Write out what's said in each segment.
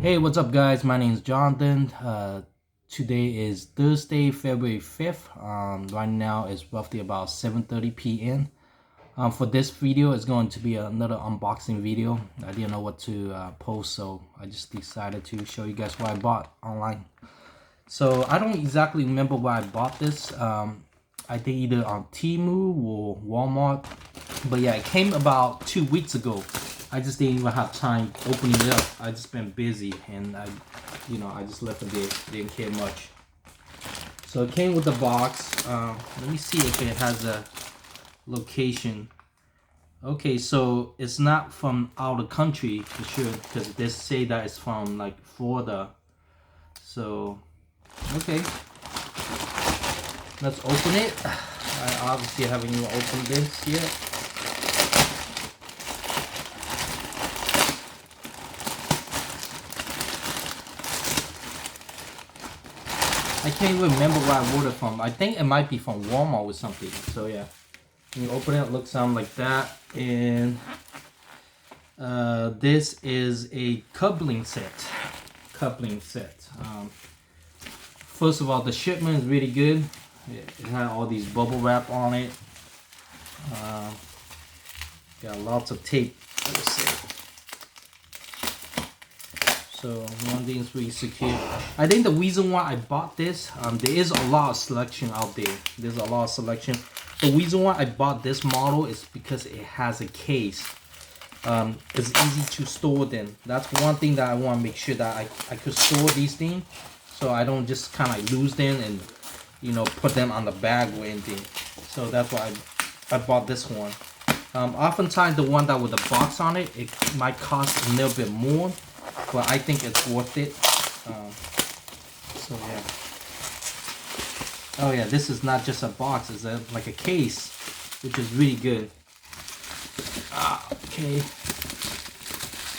Hey, what's up guys? My name is Jonathan. Today is Thursday, February 5th. Right now it's roughly about 7:30 p.m. For this video, it's going to be another unboxing video. I didn't know what to post, so I just decided to show you guys what I bought online. So I don't exactly remember where I bought this. I think either on Temu or Walmart. But yeah, it came about 2 weeks ago. I just didn't even have time opening it up. I just been busy and I just left it there. Didn't care much. So it came with the box. Let me see if it has a location. Okay, so it's not from out of the country for sure because they say that it's from like Florida. So, okay. Let's open it. I obviously haven't even opened this yet. I can't even remember where I ordered from. I think it might be from Walmart or something. So yeah, when you open it, it looks something like that. And this is a coupling set. First of all, the shipment is really good. It had all these bubble wrap on it. Got lots of tape. Let's see. So one thing is really secure. I think the reason why I bought this, there is a lot of selection out there. There's a lot of selection. The reason why I bought this model is because it has a case. It's easy to store them. That's one thing that I want to make sure that I could store these things, so I don't just kind of lose them and put them on the bag or anything. So that's why I bought this one. Oftentimes the one that with the box on it, it might cost a little bit more. But I think it's worth it. So yeah. Oh yeah, this is not just a box, it's like a case, which is really good. Okay.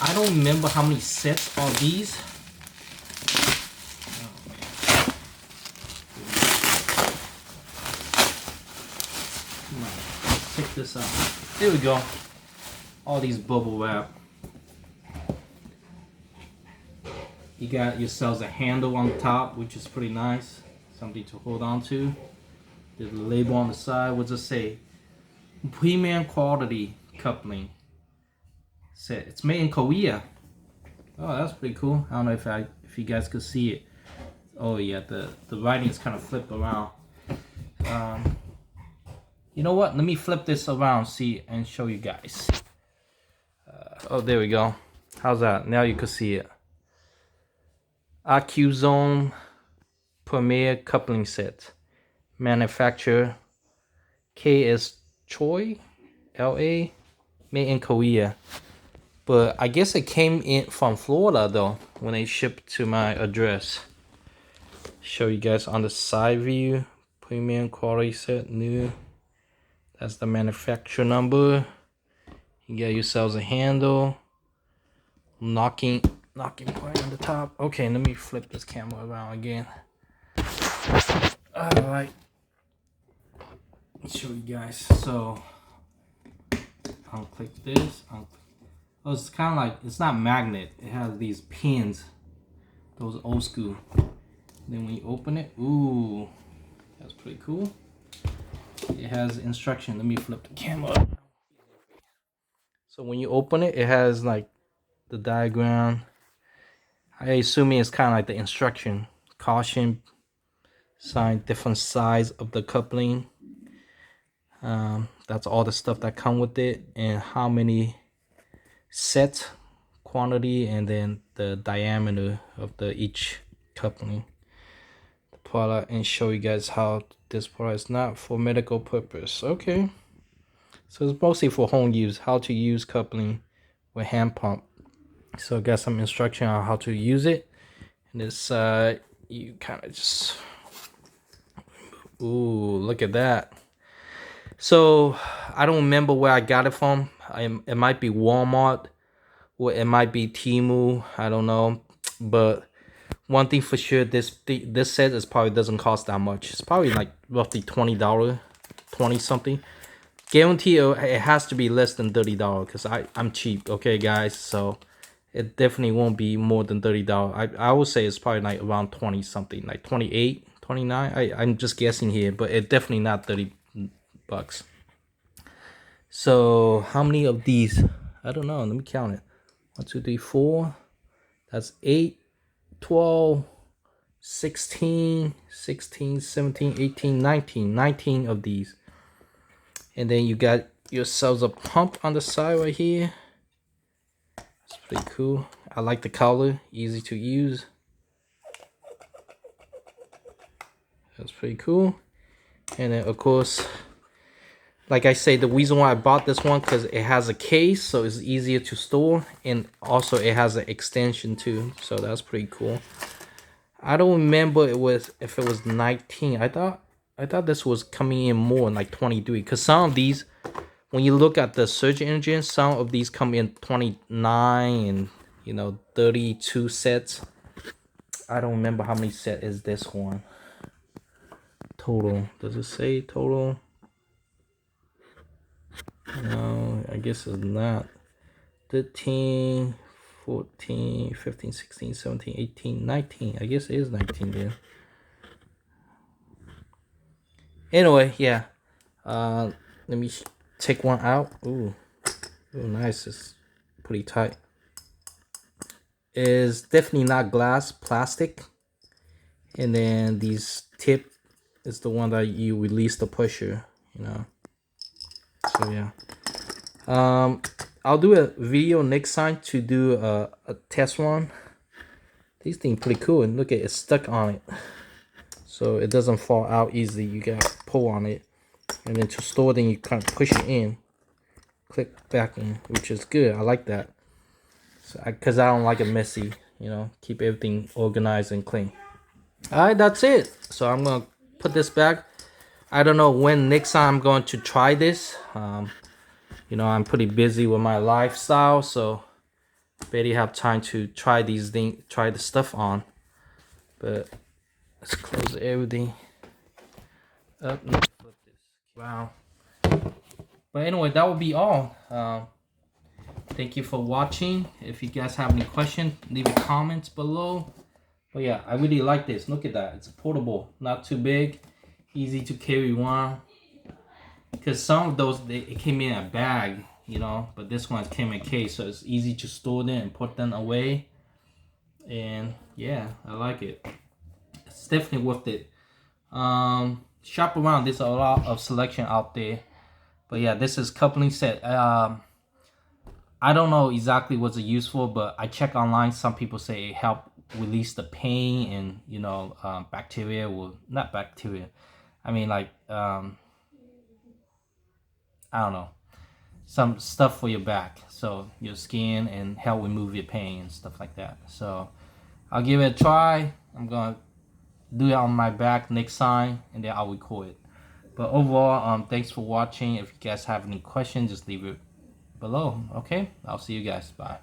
I don't remember how many sets are these. Oh, man. Come on, let's check this out. There we go. All these bubble wrap. You got yourselves a handle on top, which is pretty nice. Something to hold on to. There's a label on the side. What's it say? Premium quality coupling set. It's made in Korea. Oh, that's pretty cool. I don't know if you guys could see it. Oh yeah, the writing is kind of flipped around. You know what? Let me flip this around, see, and show you guys. Oh, there we go. How's that? Now you can see it. AcuZone Premium Cupping Set. Manufacturer KS Choi LA. Made in Korea. But I guess it came in from Florida though when they shipped to my address. Show you guys on the side view. Premium quality set, new. That's the manufacturer number. You get yourselves a handle. Knocking point on the top. Okay, let me flip this camera around again. Alright. Show you guys. So I'll click this. Oh, it's kind of like, it's not magnet. It has these pins. Those old school. Then when you open it, ooh, that's pretty cool. It has instruction. Let me flip the camera. So when you open it, it has like the diagram. I assume it's kind of like the instruction. Caution, sign, different size of the coupling. That's all the stuff that come with it, and how many sets, quantity, and then the diameter of each coupling. The product, and show you guys how this product is not for medical purpose. Okay, so it's mostly for home use. How to use coupling with hand pump. So I got some instruction on how to use it. And this side, you kind of just, ooh, look at that. So I don't remember where I got it from. It might be Walmart or it might be Temu. I don't know. But one thing for sure, this set is probably doesn't cost that much. It's probably like roughly $20, 20 something. Guarantee it has to be less than $30 because I'm cheap. Okay, guys. So it definitely won't be more than $30. I would say it's probably like around 20 something, like 28, 29. I'm just guessing here, but it's definitely not 30 bucks. So how many of these? I don't know. Let me count it. 1, 2, 3, 4. That's 8, 12, 16, 16, 17, 18, 19. 19 of these. And then you got yourselves a pump on the side right here. It's pretty cool. I like the color, easy to use. That's pretty cool. And then of course, like I say, the reason why I bought this one because it has a case, so it's easier to store, and also it has an extension too, so that's pretty cool. I don't remember if it was 19. I thought this was coming in more like 23, because some of these, when you look at the search engine, some of these come in 29 and 32 sets. I don't remember how many set is this one total. Does it say total? No, I guess it's not. 13, 14, 15, 16, 17, 18, 19. I guess it is 19 then. Anyway, yeah. Let me take one out. Ooh, nice. It's pretty tight. It's definitely not glass, plastic. And then these tip is the one that you release the pusher, So yeah. I'll do a video next time to do a test one. These things pretty cool, and look at it, it's stuck on it, so it doesn't fall out easily. You gotta pull on it, and then to store, then you kind of push it in, click back in, which is good. I like that, so because I don't like it messy. Keep everything organized and clean. All right, that's it. So I'm gonna put this back. I don't know when next time I'm going to try this. I'm pretty busy with my lifestyle, so barely have time to try these things, try the stuff on. But let's close everything up. Flip this. Wow. But anyway, that will be all. Thank you for watching. If you guys have any questions, leave a comments below. But yeah, I really like this. Look at that. It's portable, not too big, easy to carry one. Because some of those, it came in a bag, but this one came in a case, so it's easy to store them and put them away. And yeah, I like it. It's definitely worth it. Shop around. There's a lot of selection out there. But yeah, this is coupling set. I don't know exactly what's it used for, but I check online. Some people say it help release the pain and bacteria. Well, not bacteria. I mean like I don't know, some stuff for your back, so your skin, and help remove your pain and stuff like that. So I'll give it a try. I'm gonna do it on my back next time, and then I'll record it. But overall, thanks for watching. If you guys have any questions, just leave it below. Okay, I'll see you guys. Bye.